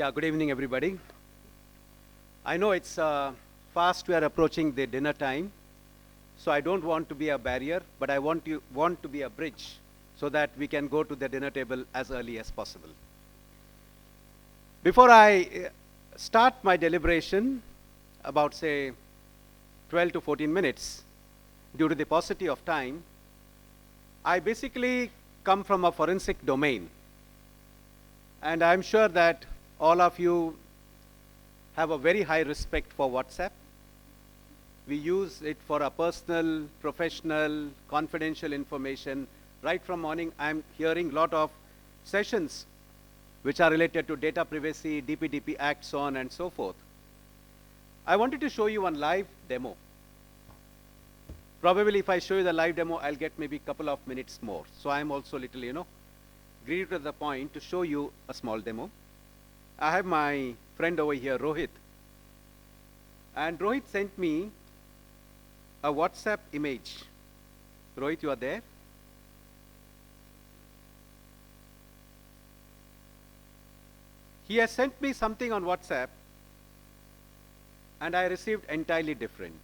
Yeah, good evening, everybody. I know it's fast, we are approaching the dinner time, so I don't want to be a barrier, but I want to be a bridge so that we can go to the dinner table as early as possible. Before I start my deliberation, about say 12 to 14 minutes, due to the paucity of time, I basically come from a forensic domain. And I'm sure that all of you have a very high respect for WhatsApp. We use it for our personal, professional, confidential information. Right from morning, I'm hearing a lot of sessions which are related to data privacy, DPDP Act, so on and so forth. I wanted to show you one live demo. Probably if I show you the live demo, I'll get maybe a couple of minutes more. So I'm also little, greedy to the point to show you a small demo. I have my friend over here, Rohit. And Rohit sent me a WhatsApp image. Rohit, you are there? He has sent me something on WhatsApp, and I received entirely different.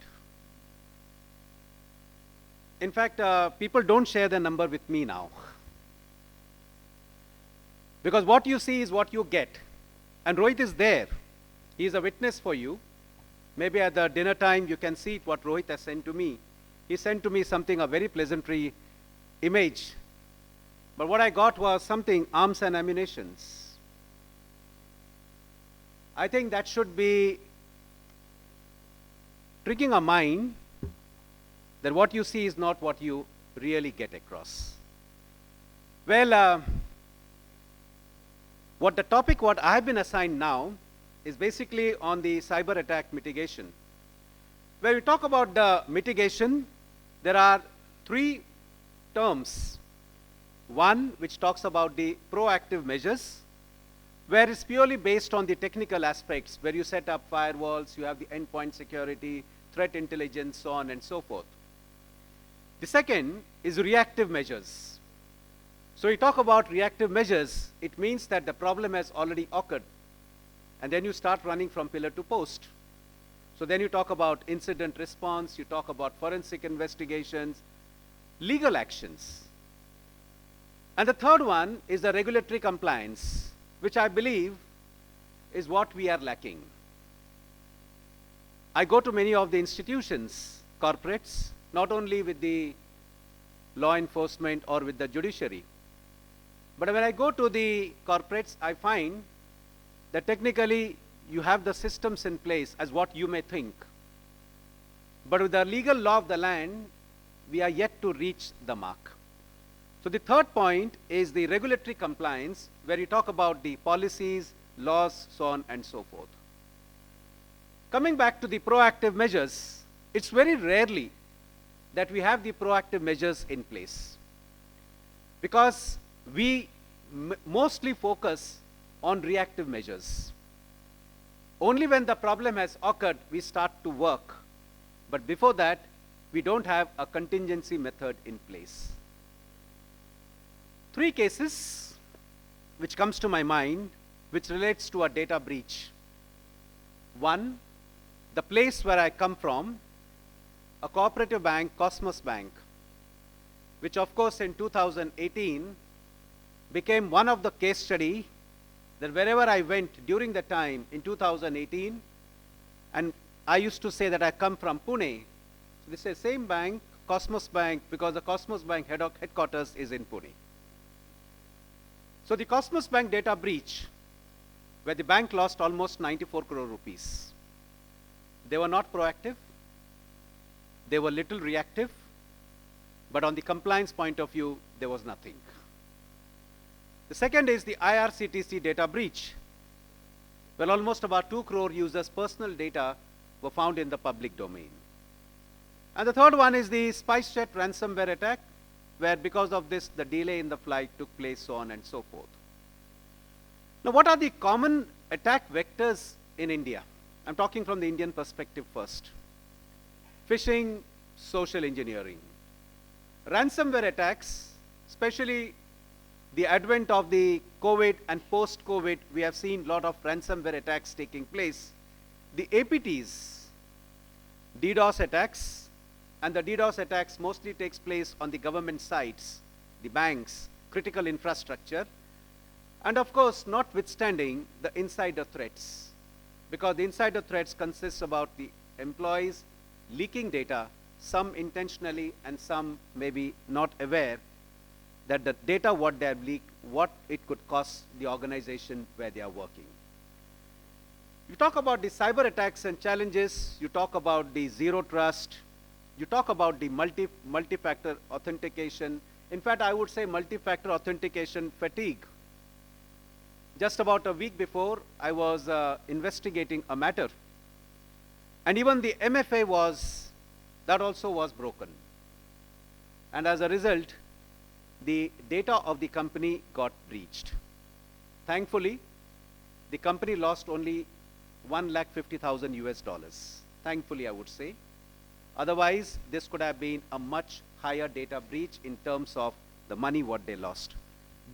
In fact, people don't share their number with me now. Because what you see is what you get. And Rohit is there. He is a witness for you. Maybe at the dinner time, you can see what Rohit has sent to me. He sent to me something, a very pleasantry image. But what I got was something, arms and ammunitions. I think that should be tricking a mind that what you see is not what you really get across. Well, what I have been assigned now is basically on the cyber attack mitigation. When we talk about the mitigation, there are three terms. One which talks about the proactive measures, where it's purely based on the technical aspects, where you set up firewalls, you have the endpoint security, threat intelligence, so on and so forth. The second is reactive measures. So we talk about reactive measures, it means that the problem has already occurred. And then you start running from pillar to post. So then you talk about incident response, you talk about forensic investigations, legal actions. And the third one is the regulatory compliance, which I believe is what we are lacking. I go to many of the institutions, corporates, not only with the law enforcement or with the judiciary. But when I go to the corporates, I find that technically you have the systems in place as what you may think. But with the legal law of the land, we are yet to reach the mark. So the third point is the regulatory compliance, where you talk about the policies, laws, so on and so forth. Coming back to the proactive measures, it's very rarely that we have the proactive measures in place. Because we mostly focus on reactive measures. Only when the problem has occurred, we start to work. But before that, we don't have a contingency method in place. Three cases which comes to my mind, which relates to a data breach. One, the place where I come from, a cooperative bank, Cosmos Bank, which of course in 2018 became one of the case study that wherever I went during the time in 2018, and I used to say that I come from Pune. So this is the same bank, Cosmos Bank, because the Cosmos Bank headquarters is in Pune. So the Cosmos Bank data breach, where the bank lost almost 94 crore rupees. They were not proactive. They were little reactive. But on the compliance point of view, there was nothing. The second is the IRCTC data breach, where almost about 2 crore users' personal data were found in the public domain. And the third one is the SpiceJet ransomware attack, where because of this, the delay in the flight took place, so on and so forth. Now, what are the common attack vectors in India? I'm talking from the Indian perspective first. Phishing, social engineering. Ransomware attacks, especially The advent of the COVID and post-COVID, we have seen a lot of ransomware attacks taking place. The APTs, DDoS attacks, and the DDoS attacks mostly takes place on the government sites, the banks, critical infrastructure, and of course, notwithstanding the insider threats, because the insider threats consist about the employees leaking data, some intentionally and some maybe not aware that the data what they have leaked, what it could cost the organization where they are working. You talk about the cyber attacks and challenges, you talk about the zero trust, you talk about the multi-factor authentication. In fact, I would say multi-factor authentication fatigue. Just about a week before, I was investigating a matter, and even the MFA that also was broken. And as a result, the data of the company got breached. Thankfully, the company lost only $150,000 US. Thankfully, I would say. Otherwise, this could have been a much higher data breach in terms of the money what they lost.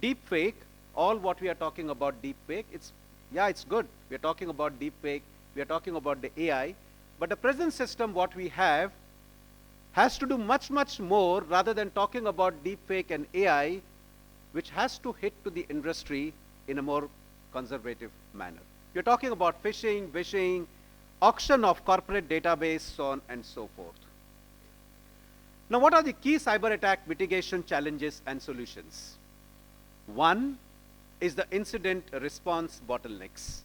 Deepfake, all what we are talking about deepfake, it's good. We are talking about deepfake, we are talking about the AI, but the present system what we have has to do much, much more rather than talking about deepfake and AI, which has to hit to the industry in a more conservative manner. You're talking about phishing, vishing, auction of corporate database, so on and so forth. Now, what are the key cyber attack mitigation challenges and solutions? One is the incident response bottlenecks.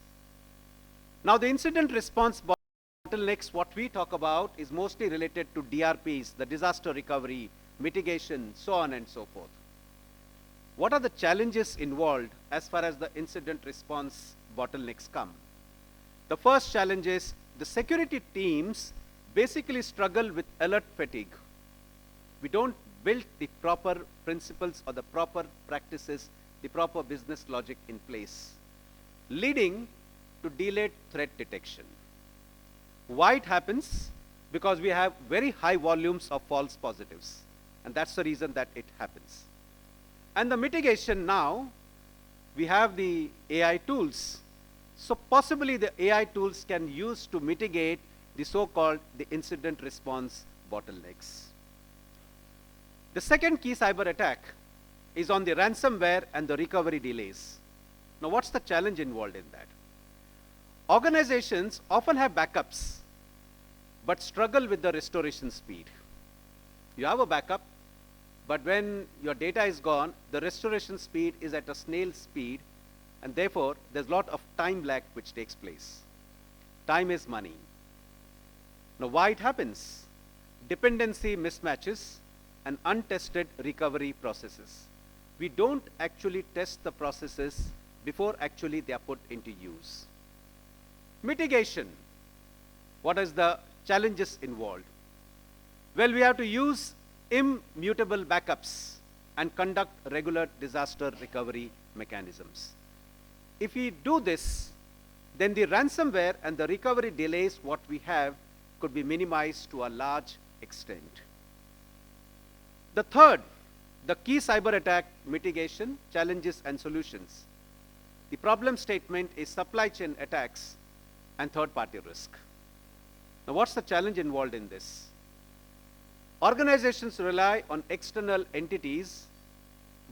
Now, the incident response bottlenecks, what we talk about is mostly related to DRPs, the disaster recovery, mitigation, so on and so forth. What are the challenges involved as far as the incident response bottlenecks come? The first challenge is the security teams basically struggle with alert fatigue. We don't build the proper principles or the proper practices, the proper business logic in place, leading to delayed threat detection. Why it happens? Because we have very high volumes of false positives, and that's the reason that it happens. And the mitigation now, we have the AI tools. So possibly the AI tools can use to mitigate the so-called the incident response bottlenecks. The second key cyber attack is on the ransomware and the recovery delays. Now, what's the challenge involved in that? Organizations often have backups, but struggle with the restoration speed. You have a backup, but when your data is gone, the restoration speed is at a snail's speed, and therefore, there's a lot of time lag which takes place. Time is money. Now, why it happens? Dependency mismatches and untested recovery processes. We don't actually test the processes before actually they are put into use. Mitigation. What is the challenges involved? Well, we have to use immutable backups and conduct regular disaster recovery mechanisms. If we do this, then the ransomware and the recovery delays what we have could be minimized to a large extent. The third, the key cyber attack mitigation, challenges and solutions. The problem statement is supply chain attacks and third-party risk. Now, what's the challenge involved in this? Organizations rely on external entities,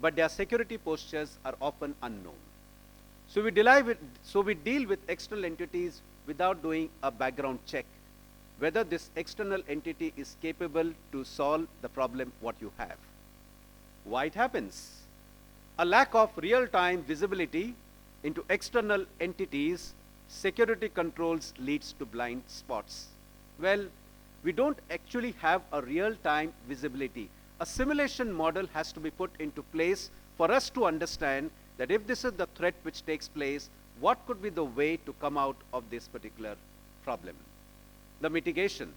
but their security postures are often unknown. So we deal with external entities without doing a background check, whether this external entity is capable to solve the problem what you have. Why it happens? A lack of real-time visibility into external entities, security controls leads to blind spots. Well, we don't actually have a real-time visibility. A simulation model has to be put into place for us to understand that if this is the threat which takes place, what could be the way to come out of this particular problem? The mitigation.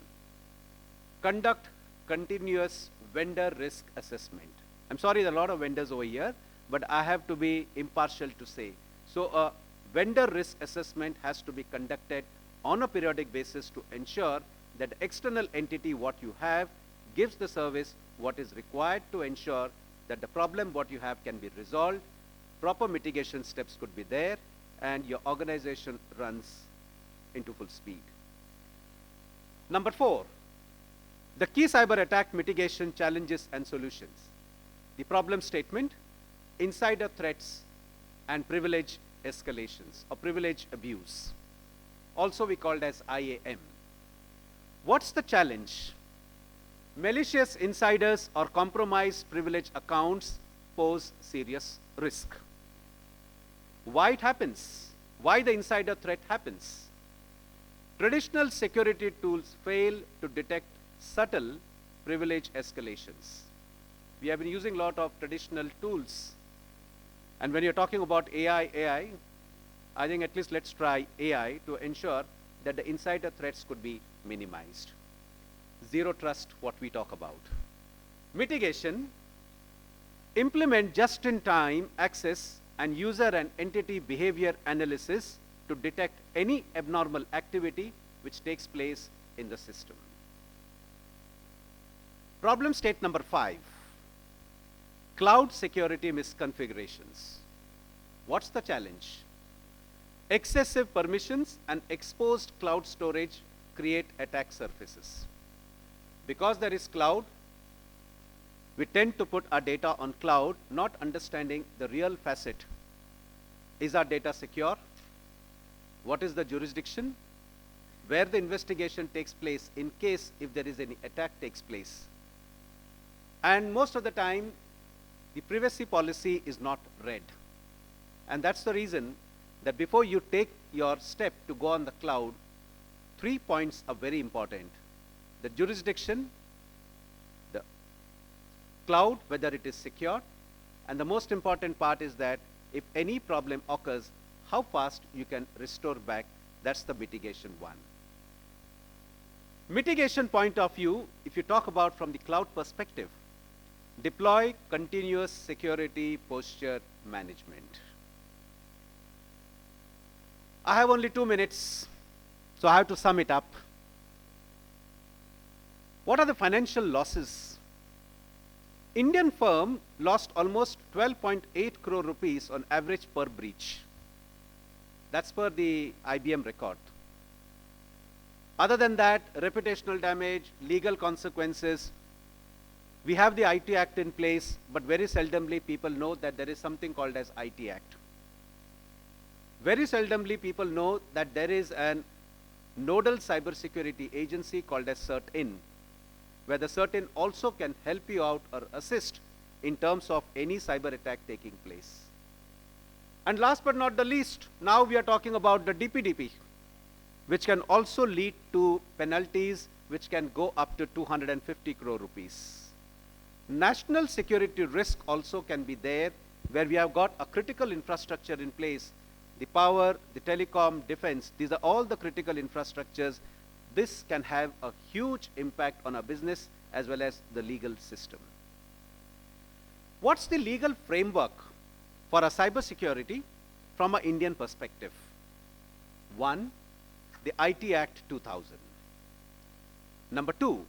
Conduct continuous vendor risk assessment. I'm sorry, there are a lot of vendors over here, but I have to be impartial to say. So a vendor risk assessment has to be conducted on a periodic basis to ensure that the external entity what you have gives the service what is required to ensure that the problem what you have can be resolved proper mitigation steps could be there, and your organization runs into full speed. Number 4, the key cyber attack mitigation challenges and solutions. The problem statement, insider threats and privilege escalations or privilege abuse. Also we called as IAM. What's the challenge? Malicious insiders or compromised privilege accounts pose serious risk. Why it happens? Why the insider threat happens? Traditional security tools fail to detect subtle privilege escalations. We have been using a lot of traditional tools. And when you're talking about AI, I think at least let's try AI to ensure that the insider threats could be minimized. Zero trust, what we talk about. Mitigation, implement just-in-time access and user and entity behavior analysis to detect any abnormal activity which takes place in the system. Problem state number 5, cloud security misconfigurations. What's the challenge? Excessive permissions and exposed cloud storage create attack surfaces. Because there is cloud, we tend to put our data on cloud, not understanding the real facet. Is our data secure? What is the jurisdiction? Where the investigation takes place in case if there is any attack takes place. And most of the time, the privacy policy is not read. And that's the reason that before you take your step to go on the cloud, 3 points are very important. The jurisdiction, the cloud, whether it is secure, and the most important part is that if any problem occurs, how fast you can restore back. That's the mitigation one. Mitigation point of view, if you talk about from the cloud perspective, deploy continuous security posture management. I have only 2 minutes, so I have to sum it up. What are the financial losses? Indian firm lost almost 12.8 crore rupees on average per breach. That's per the IBM record. Other than that, reputational damage, legal consequences. We have the IT Act in place, but very seldomly people know that there is something called as IT Act. Very seldomly people know that there is an nodal cybersecurity agency called as CERT-In, where the CERT-In also can help you out or assist in terms of any cyber attack taking place. And last but not the least, now we are talking about the DPDP, which can also lead to penalties which can go up to 250 crore rupees. National security risk also can be there, where we have got a critical infrastructure in place. The power, the telecom, defense, these are all the critical infrastructures. This can have a huge impact on our business as well as the legal system. What's the legal framework for our cybersecurity from an Indian perspective? 1, the IT Act 2000. Number 2,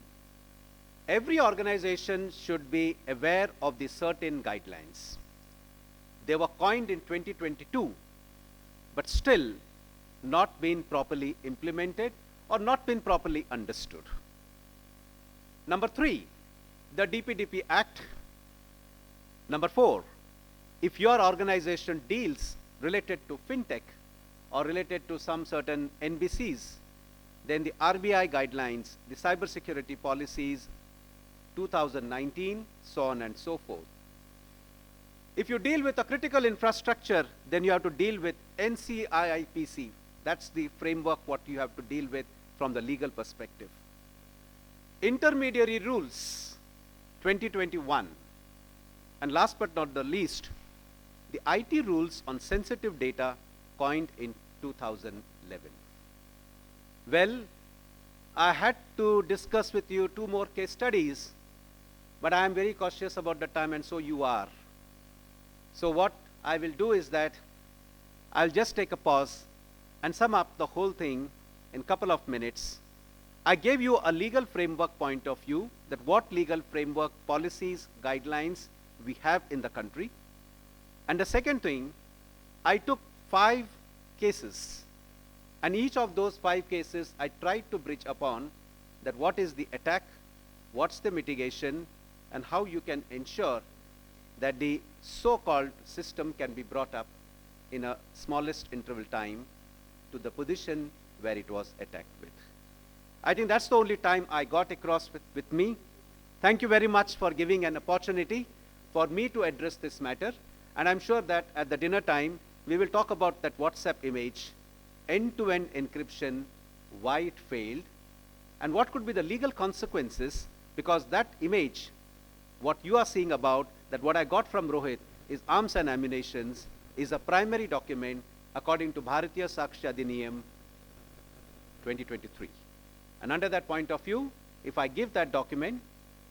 every organization should be aware of the certain guidelines. They were coined in 2022, but still not been properly implemented or not been properly understood. Number 3, the DPDP Act. Number 4, if your organization deals related to fintech or related to some certain NBCs, then the RBI guidelines, the cybersecurity policies 2019, so on and so forth. If you deal with a critical infrastructure, then you have to deal with NCIIPC. That's the framework what you have to deal with from the legal perspective. Intermediary rules 2021. And last but not the least, the IT rules on sensitive data coined in 2011. Well, I had to discuss with you 2 more case studies, but I am very cautious about the time, and so you are. So what I will do is that I'll just take a pause and sum up the whole thing in a couple of minutes. I gave you a legal framework point of view, that what legal framework, policies, guidelines we have in the country. And the second thing, I took 5 cases, and each of those 5 cases I tried to bridge upon that what is the attack, what's the mitigation, and how you can ensure that the so-called system can be brought up in a smallest interval time to the position where it was attacked with. I think that's the only time I got across with me. Thank you very much for giving an opportunity for me to address this matter. And I'm sure that at the dinner time, we will talk about that WhatsApp image, end-to-end encryption, why it failed, and what could be the legal consequences, because that image, what you are seeing about, that what I got from Rohit is arms and ammunitions, is a primary document according to Bharatiya Sakshya Adhiniyam 2023. And under that point of view, if I give that document,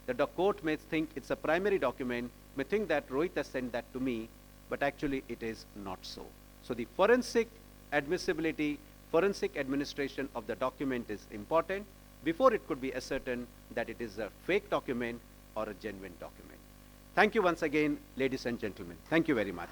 the court may think it's a primary document, may think that Rohit has sent that to me, but actually it is not so. So the forensic admissibility, forensic administration of the document is important before it could be ascertained that it is a fake document or a genuine document. Thank you once again, ladies and gentlemen. Thank you very much.